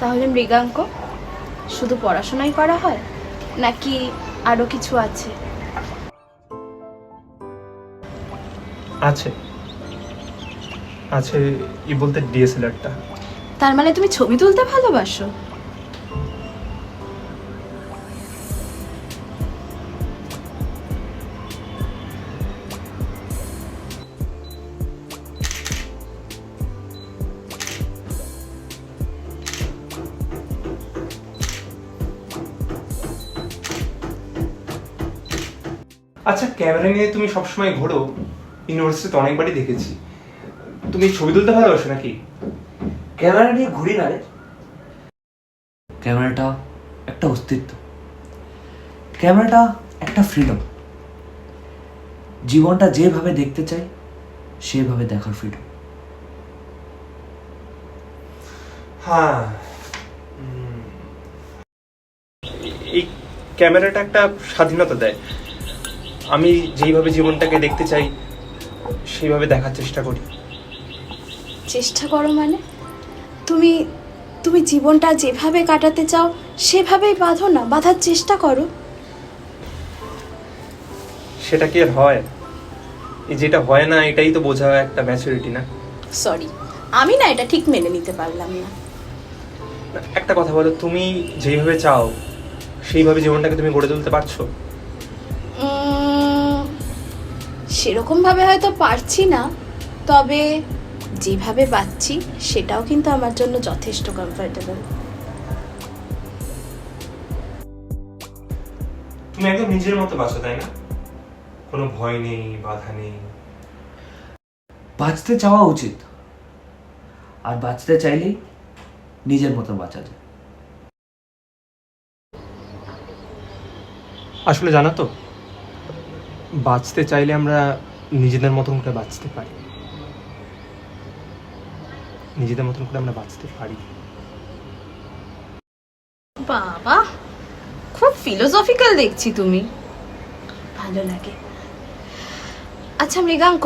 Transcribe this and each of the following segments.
তাহলে মৃগাঙ্ক শুধু পড়াশোনাই করা হয় নাকি আরো কিছু আছে? আছে আছে ই বলতে ডিএসএলআরটা। তার মানে তুমি ছবি তুলতে ভালোবাসো? আচ্ছা, ক্যামেরা নিয়ে তুমি সবসময় ঘোরো, ইউনিভার্সিটিতে অনেকবারই দেখেছি। তুমি ছবি তুলতে ভালোবাসো নাকি? ক্যামেরা নিয়ে ঘুরি না রে। ক্যামেরাটা একটা অস্তিত্ব, ক্যামেরাটা একটা ফ্রিডম। জীবনটা যেভাবে দেখতে চাই সেভাবে দেখার ফ্রিডম। হ্যাঁ, এই ক্যামেরাটা একটা স্বাধীনতা দেয়। আমি যেইভাবে জীবনটাকে দেখতে চাই সেইভাবে দেখার চেষ্টা করি। চেষ্টা করো মানে? তুমি তুমি জীবনটা যেভাবে কাটাতে চাও সেভাবেই বাঁধো না, বাঁধার চেষ্টা করো। সেটা কি আর হয়? এই যেটা হয় না এটাই তো বোঝা একটা ম্যাচুরিটি, না? সরি, আমি না এটা ঠিক মেনে নিতে পারলাম না। একটা কথা বলো, তুমি যেইভাবে চাও সেইভাবে জীবনটাকে তুমি গড়ে তুলতে পারছো? সেরকম ভাবে হয়তো পারছি না, তবে যেভাবে বাঁচছি সেটাও কিন্তু আমার জন্য যথেষ্ট কমফোর্টেবল। তুমি একদম নিজের মতো বাঁচো, তাই না? কোনো ভয় নেই, বাধা নেই। বাঁচতে চাওয়া উচিত, আর বাঁচতে চাইলেই নিজের মতো বাঁচা যায়। আসলে জানো তো, বাঁচতে চাইলে আমরা নিজেদের মতন করে বাঁচতে পারি। নিজেদের মতন করে আমরা বাঁচতে পারি। বাবা, খুব ফিলোসফিক্যাল দেখছি তুমি। ভালো লাগে। আচ্ছা মৃগাঙ্ক,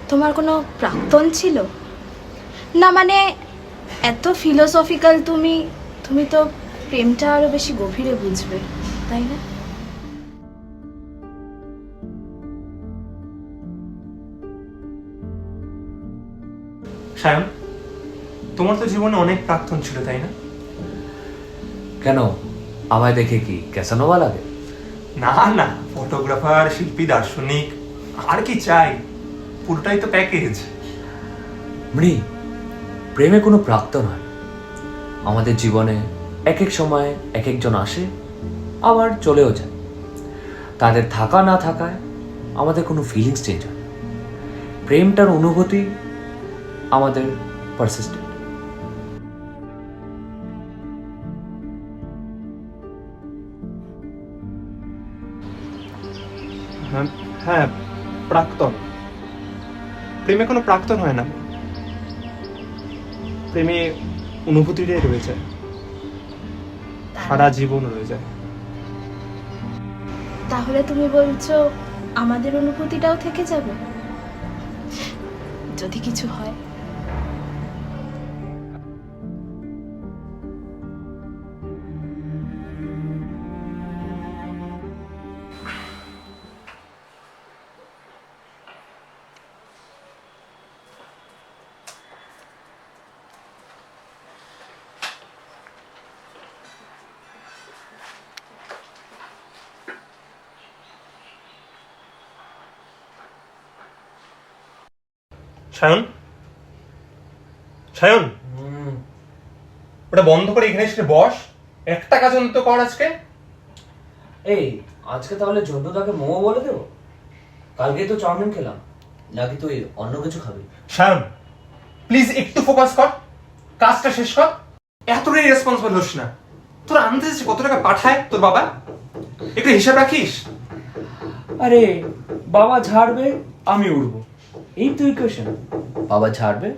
তোমার কোনো প্রাক্তন ছিল? না মানে এত ফিলোসফিক্যাল তুমি, তুমি তো প্রেমটা আরো বেশি গভীরে বুঝবে, তাই না? সায়ন, তোমার তো জীবনে অনেক প্রাক্তন ছিল, তাই না? কেন, আমায় দেখে কি ক্যাসানোভা লাগে? না না, ফটোগ্রাফার, শিল্পী, দার্শনিক, আর কি চাই? পুরোটাই তো প্যাকেজ। মৃ, প্রেমে কোনো প্রাক্তন হয়। আমাদের জীবনে এক এক সময় এক একজন আসে, আবার চলেও যায়। তাদের থাকা না থাকায় আমাদের কোনো ফিলিংস চেঞ্জ হয়। প্রেমটার অনুভূতি আমাদের পারসিস্টেন্ট। হ্যাঁ হ্যাঁ, প্রাক্তন। প্রেমে কোনো প্রাক্তন হয় না। প্রেমে অনুভূতিটাই রয়ে যায়, সারা জীবন রয়ে যায়। তাহলে তুমি বলছো আমাদের অনুভূতিটাও থেকে যাবে যদি কিছু হয়? সায়ন, সায়ন, ওটা বন্ধ করে এখানে এসে বস। একটা কাজ অন্তত কর আজকে। এই, আজকে তাহলে জন্টুদাকে মোমো বলে দেবো? কালকে তো চাউমিন খেলাম, নাকি তুই অন্য কিছু খাবি? সায়ন, প্লিজ একটু ফোকাস কর, কাজটা শেষ কর। এতটাই রেসপন্সিবল হোস না। তোর আনতে কত টাকা পাঠায় তোর বাবা, একটু হিসাব রাখিস। আরে বাবা ঝাড়বে, আমি উড়বো, এই তো ইকুয়েশন। বাবা ঝাড়বে,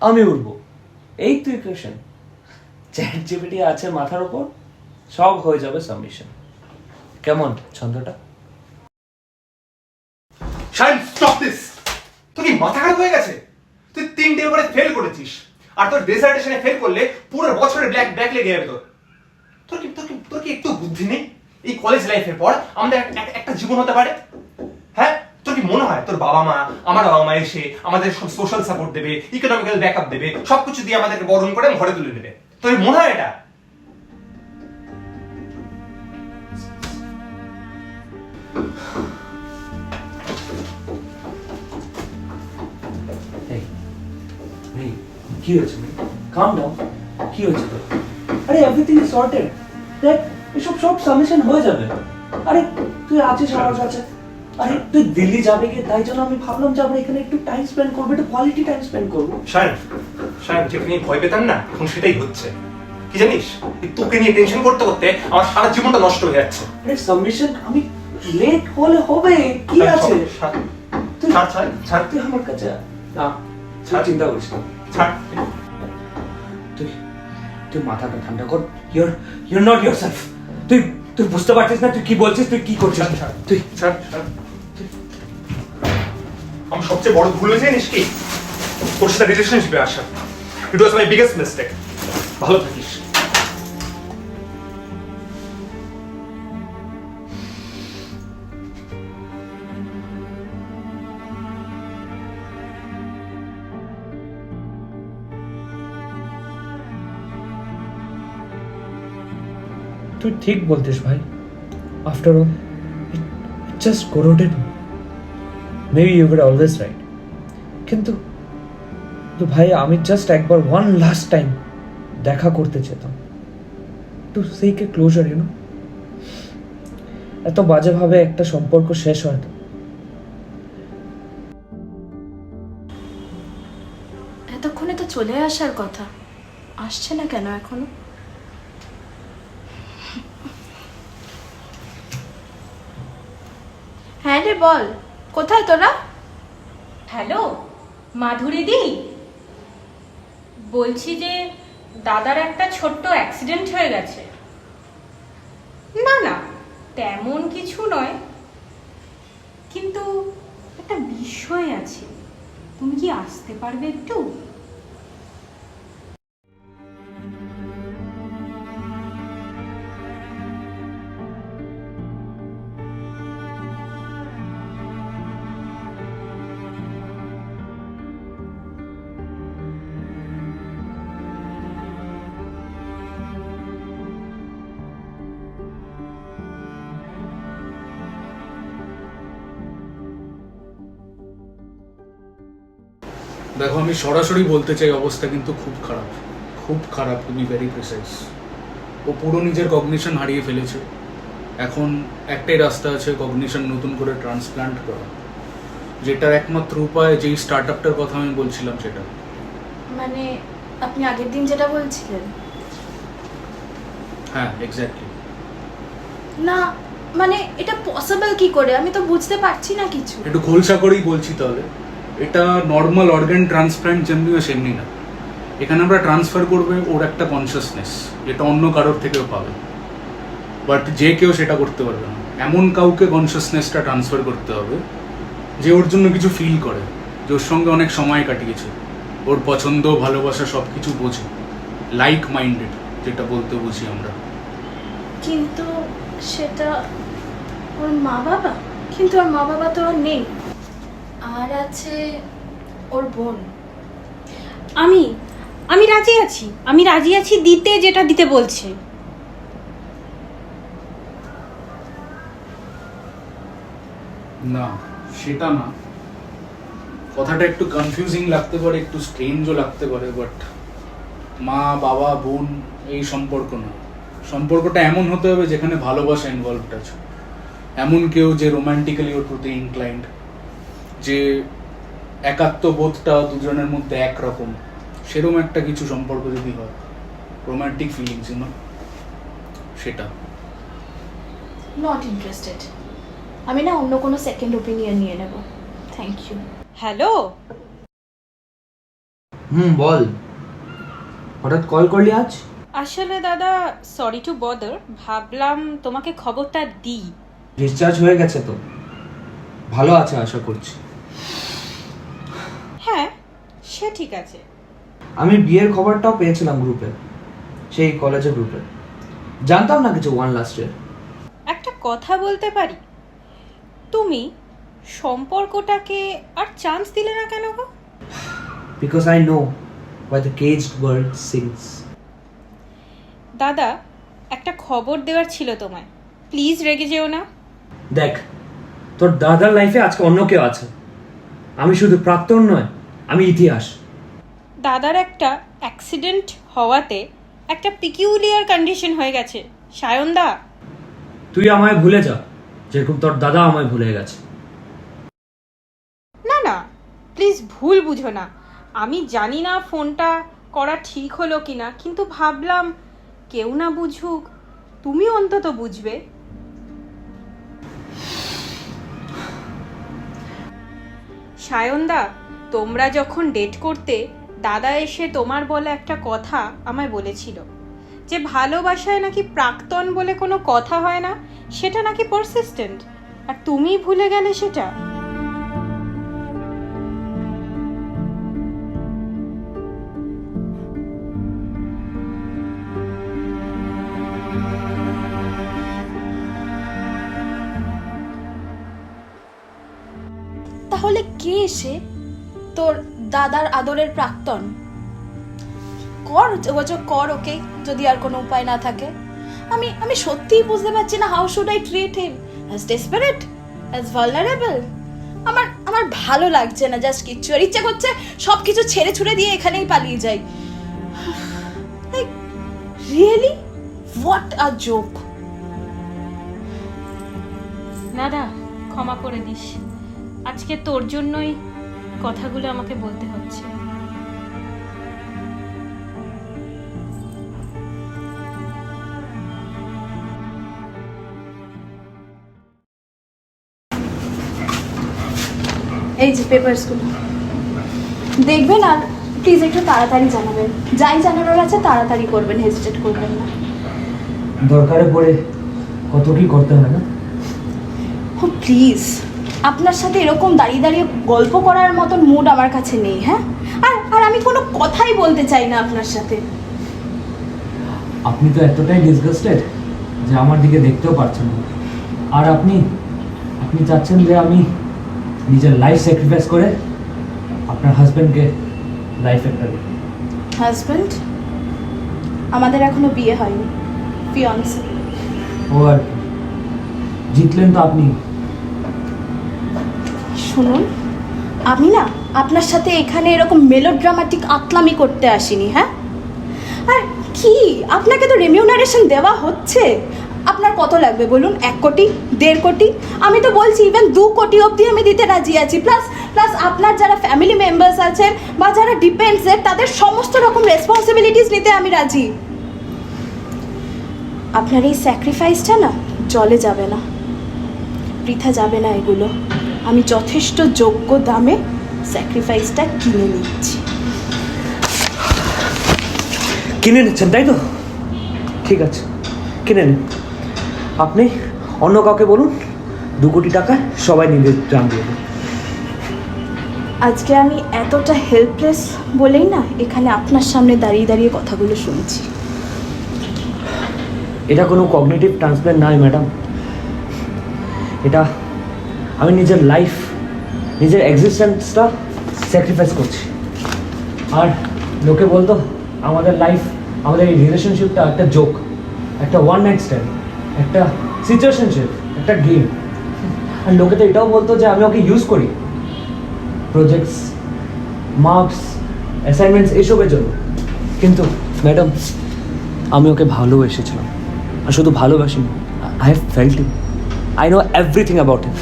আমি উড়বো, এই তো ইকুয়েশন। চ্যাট জিপিটি আছে মাথার উপর, সব হয়ে যাবে সাবমিশন। কেমন ছন্দটা? Sayan, stop this. তোর কি মাথা খারাপ হয়ে গেছে? তুই 3টে এবারে ফেল করেছিস, আর তোর ডিসার্টেশনে ফেল করলে পুরো বছরের ব্যাক লেগে যাবে তোর। তোর কি একটু বুদ্ধি নেই? এই কলেজ লাইফের পর আমাদের একটা জীবন হতে পারে। হ্যাঁ, তোর কি মনে হয় তোর বাবা মা, আমার বাবা মা এসে আমাদের সব সোশ্যাল সাপোর্ট দেবে, ইকোনমিক্যাল ব্যাকআপ দেবে, সবকিছু দিয়ে আমাদেরকে বরণ করে ঘরে তুলে দেবে? তোর মনে হয় এটা? Hey, কি হয়েছে? কাম ডাউন। কি হয়েছে? আরে এভরিথিং ইজ সর্টেড। দেখ, এসব সব সাবমিশন হয়ে যাবে। আরে তুই আছিস আমার কাছে। আরে তুই দিল্লি যাবে কি, তাই জন্য আমি ভাবলাম যে আমরা এখানে একটু টাইম স্পেন্ড করবো, একটু কোয়ালিটি টাইম স্পেন্ড করবো। সায়ন যেটা নিয়ে ভয় পেতাম না, এখন সেটাই হচ্ছে। কি জানিস, তোকে নিয়ে টেনশন করতে করতে আমার সারা জীবনটা নষ্ট হয়ে যাচ্ছে। আরে সাবমিশন আমি লেট হলে হবে, কি আছে? তুই আমার কাছে না, চিন্তা করিস না। তুই মাথাটা ঠান্ডা কর। Your not yourself. তুই বুঝতে পারছিস না তুই কি বলছিস, তুই কি করছিস? তুই আমার সবচেয়ে বড় ভুল হয়েছে জানিস কি? তোর সাথে রিলেশনশিপে আসা। It was my biggest mistake. ভালো থাকিস। তুই ঠিক বলতিস ভাই। After all it just corroded me. Maybe you were always right. কিন্তু তো ভাই আমি জাস্ট একবার ওয়ান লাস্ট টাইম দেখা করতে চেতাম, to seek a closure, you know. এত বাজেভাবে একটা সম্পর্ক শেষ হয় না। এতক্ষণে তো চলে আসার কথা, আসছে না কেন এখনো? হ্যাঁ রে বল, কোথায় তোরা? হ্যালো মাধুরী দি, বলছি যে দাদার একটা ছোট্ট অ্যাক্সিডেন্ট হয়ে গেছে। না না, তেমন কিছু নয়, কিন্তু একটা বিষয় আছে। তুমি কি আসতে পারবে একটু? দেখো, আমি সরাসরি বলতে চাই অবস্থা কিন্তু খুব খারাপ, খুব খারাপ, টু বি ভেরি প্রিসাইজ। ও পুরো নিজের কগনিশন হারিয়ে ফেলেছে। এখন একটাই রাস্তা আছে, কগনিশন নতুন করে ট্রান্সপ্লান্ট করা, যেটার একমাত্র উপায় যেই স্টার্ট আপটার কথা আমি বলছিলাম সেটা। মানে আপনি আগের দিন যেটা বলছিলেন? হ্যাঁ, এক্স্যাক্টলি। না মানে এটা পসিবল কি করে, আমি তো বুঝতে পারছি না কিছু। একটু খোলসা করেই বলছি তাহলে। এটা নর্মাল অর্গান ট্রান্সপ্লান্ট যেমনি হয় সেমনি না। এখানে আমরা ট্রান্সফার করবে ওর একটা কনসিয়াসনেস, যেটা অন্য কারোর থেকেও পাবে, বাট যে কেউ সেটা করতে পারবে না। এমন কাউকে কনসিয়াসনেসটা ট্রান্সফার করতে হবে যে ওর জন্য কিছু ফিল করে, যে ওর সঙ্গে অনেক সময় কাটিয়েছে, ওর পছন্দ ভালোবাসা সব কিছু বোঝে, লাইক মাইন্ডেড যেটা বলতে বুঝি আমরা। কিন্তু সেটা ওর মা বাবা, কিন্তু ওর মা বাবা তো আর নেই। আর আছে ওর বোন। আমি রাজি আছি দিতে, যেটা দিতে বলছে। না, সেটা না। কথাটা একটু কনফিউজিং লাগতে পারে, একটু স্ট্রেঞ্জও লাগতে পারে, বাট মা বাবা বোন এই সম্পর্ক না। সম্পর্কটা এমন হতে হবে যেখানে ভালোবাসা ইনভলভড আছে, এমন কেউ যে রোমান্টিক্যালি ওর প্রতি ইনক্লাইন্ড, যে একাত্মবোধটা দুজনের মধ্যে একরকম, সেরকম একটা কিছু সম্পর্ক যদি হয়, রোমান্টিক ফিলিংস, ইউ নো, সেটা। Not interested. আমি না অন্য কোনো সেকেন্ড ওপিনিয়ন নিয়ে নেব। Thank you. হ্যালো, বল, হঠাৎ কল করলি আজ? আসলে দাদা, সরি টু বদার, ভাবলাম তোমাকে খবরটা দিই। ডিসচার্জ হয়ে গেছে তো? ভালো আছে আশা করছি। হ্যাঁ, সে ঠিক আছে। আমি বিয়ের খবরটাও পেয়েছিলাম গ্রুপে, সেই কলেজের গ্রুপে। জানতাম না কিছু ওয়ান লাস্ট ইয়ার। একটা কথা বলতে পারি, তুমি সম্পর্কটাকে আর চান্স দিলে না কেন গো? Because I know why the caged bird sings. দাদা, একটা খবর দেওয়ার ছিল তোমায়, প্লিজ রেগে যেও না। দেখ, তোর দাদার লাইফে আজকে অন্য কেউ আছে। আমি শুধু প্রাক্তন নয়, আমি ইতিহাস। দাদার একটা অ্যাক্সিডেন্ট হওয়াতে একটা পিকিউলিয়ার কন্ডিশন হয়ে গেছে সায়নদা। তুই আমায় ভুলে যা, যেরকম তোর দাদা আমায় ভুলে গেছে। না না, প্লিজ ভুল বুঝো না। আমি জানি না ফোনটা করা ঠিক হলো কিনা, কিন্তু ভাবলাম কেউ না বুঝুক, তুমি অন্তত বুঝবে। সায়নদা, তোমরা যখন ডেট করতে, দাদা এসে তোমার বলে একটা কথা আমায় বলেছিল, যে ভালোবাসায় নাকি প্রাক্তন বলে কোনো কথা হয় না, সেটা নাকি পারসিস্টেন্ট, আর তুমি ভুলে গেলে সেটা। তাহলে কে সে, তোর দাদার আদরের প্রাক্তন? কর যোগাযোগ কর ওকে, যদি আর কোনো উপায় না থাকে। আমি সত্যিই বুঝতে পারছি না, how should I treat him? As desperate, as vulnerable? আমার ভালো লাগছে না জাস্ট কিচ্ছু, আর ইচ্ছে করছে সব কিছু ছেড়ে ছুড়ে দিয়ে এখানেই পালিয়ে যাই। Like really, what a joke. দাদা, ক্ষমা করে দিস, আজকে তোর জন্যই কথাগুলো আমাকে বলতে হচ্ছে। এই যে পেপারসগুলো দেখবেন, আর প্লিজ একটু তাড়াতাড়ি জানাবেন। যাই জানানোর আছে তাড়াতাড়ি করবেন, হেজিটেট করবেন না। দরকারে পড়ে কত কি করতে হয় না? ও প্লিজ, আপনার সাথে এরকম দাঁড়িয়ে দাঁড়িয়ে গল্প করার মতন মুড আমার কাছে নেই। হ্যাঁ, আর আমি কোনো কথাই বলতে চাই না আপনার সাথে। আপনি তো এতটাই ডিসগাস্টেড যে আমার দিকে দেখতেও পারছেন না। আর আপনি চাচ্ছেন যে আমি নিজের লাইফ স্যাক্রিফাইস করে আপনার হাজব্যান্ডকে লাইফ একটা দিই। হাজব্যান্ড? আমাদের এখনো বিয়ে হয়নি, ফিয়ান্সে। ও আর কি, জিতলেন তো আপনি। শুনুন, আমি না আপনার সাথে এখানে এরকম মেলোড্রামাটিক আতলামি করতে আসিনি। হ্যাঁ, আর কি আপনাকে তো রেমিউনারেশন দেওয়া হচ্ছে। আপনার কত লাগবে বলুন? 1 কোটি, 1.5 কোটি? আমি তো বলছি ইভেন 2 কোটি অবধি আমি দিতে রাজি আছি। প্লাস আপনার যারা ফ্যামিলি মেম্বার্স আছেন বা যারা ডিপেন্ডসের, তাদের সমস্ত রকম রেসপন্সিবিলিটিস নিতে আমি রাজি। আপনার এই স্যাক্রিফাইসটা না জলে যাবে না, বৃথা যাবে না এগুলো। আমি যথেষ্ট যোগ্য দামে স্যাক্রিফাইসটা কিনে নিচ্ছি। কিনে নিচ্ছেন তাই তো? ঠিক আছে, কিনে নিন। আপনি অন্য কাউকে বলুন, 2 কোটি টাকা সবাই নিজের জান দিয়ে দেন। আজকে আমি এতটা হেল্পলেস বলেই না এখানে আপনার সামনে দাঁড়িয়ে দাঁড়িয়ে কথাগুলো শুনছি। এটা কোনো কগনিটিভ ট্রান্সপ্ল্যান্ট নয় ম্যাডাম, এটা আমি নিজের লাইফ, নিজের এক্সিস্টেন্সটা স্যাক্রিফাইস করছি। আর লোকে বলতো আমাদের লাইফ, আমাদের এই রিলেশনশিপটা একটা জোক, একটা ওয়ান নাইট স্ট্যান্ড, একটা সিচুয়েশনশিপ, একটা গেম। আর লোকে তো এটাও বলতো যে আমি ওকে ইউজ করি প্রজেক্টস, মার্কস, অ্যাসাইনমেন্টস এসবের জন্য। কিন্তু ম্যাডাম, আমি ওকে ভালোবেসেছিলাম, আর শুধু ভালোবাসিনি, I have felt him, I know everything about him.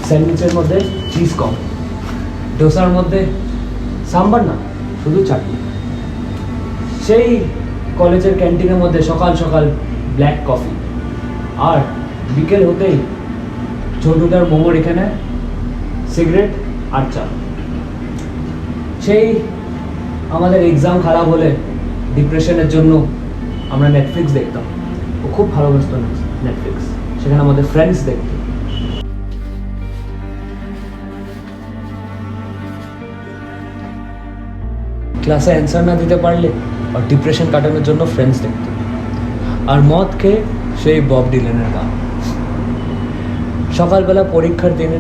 স্যান্ডউইচের মধ্যে চিজ কম, ডোসার মধ্যে সাম্বার না, শুধু চাটনি। সেই কলেজের ক্যান্টিনের মধ্যে সকাল সকাল ব্ল্যাক কফি, আর বিকেল হতেই ছোটুদার মোমোর এখানে সিগারেট আর চা। সেই আমাদের এক্সাম খারাপ হলে ডিপ্রেশনের জন্য আমরা নেটফ্লিক্স দেখতাম, ও খুব ভালোবাসতো নেটফ্লিক্স, সেখানে আমাদের ফ্রেন্ডস দেখতো। ক্লাসে অ্যান্সার না দিতে পারলে আর ডিপ্রেশন কাটানোর জন্য ফ্রেন্ডস দেখতো, আর মদ খেয়ে সেই বব ডিলানের গান। সকালবেলা পরীক্ষার দিনে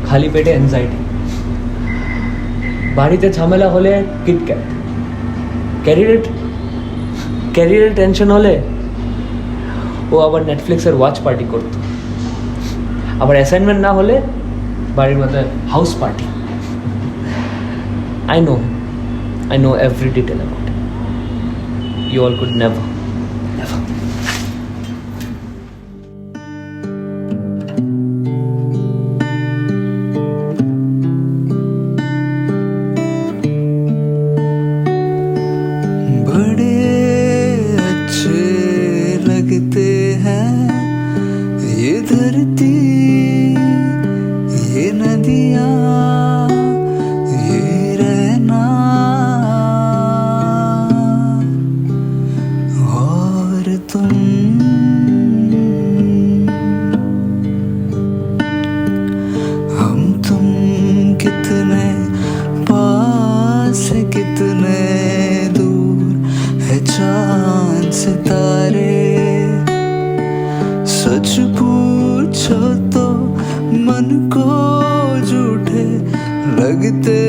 খালি পেটে অ্যাংজাইটি, বাড়িতে ঝামেলা হলে কিটক্যাট, ক্যারিয়ারের টেনশন হলে ও আবার নেটফ্লিক্সের ওয়াচ পার্টি করতো, আবার অ্যাসাইনমেন্ট না হলে বাড়ির মধ্যে house party. I know every detail about it. You all could never. बड़े अच्छे लगते हैं ये धरती, ये नदियाँ, ये रहना और तुम। हम तुम कितने पास है, कितने दूर है चांद सितारे। सच पूछो तो मन को झूठे लगते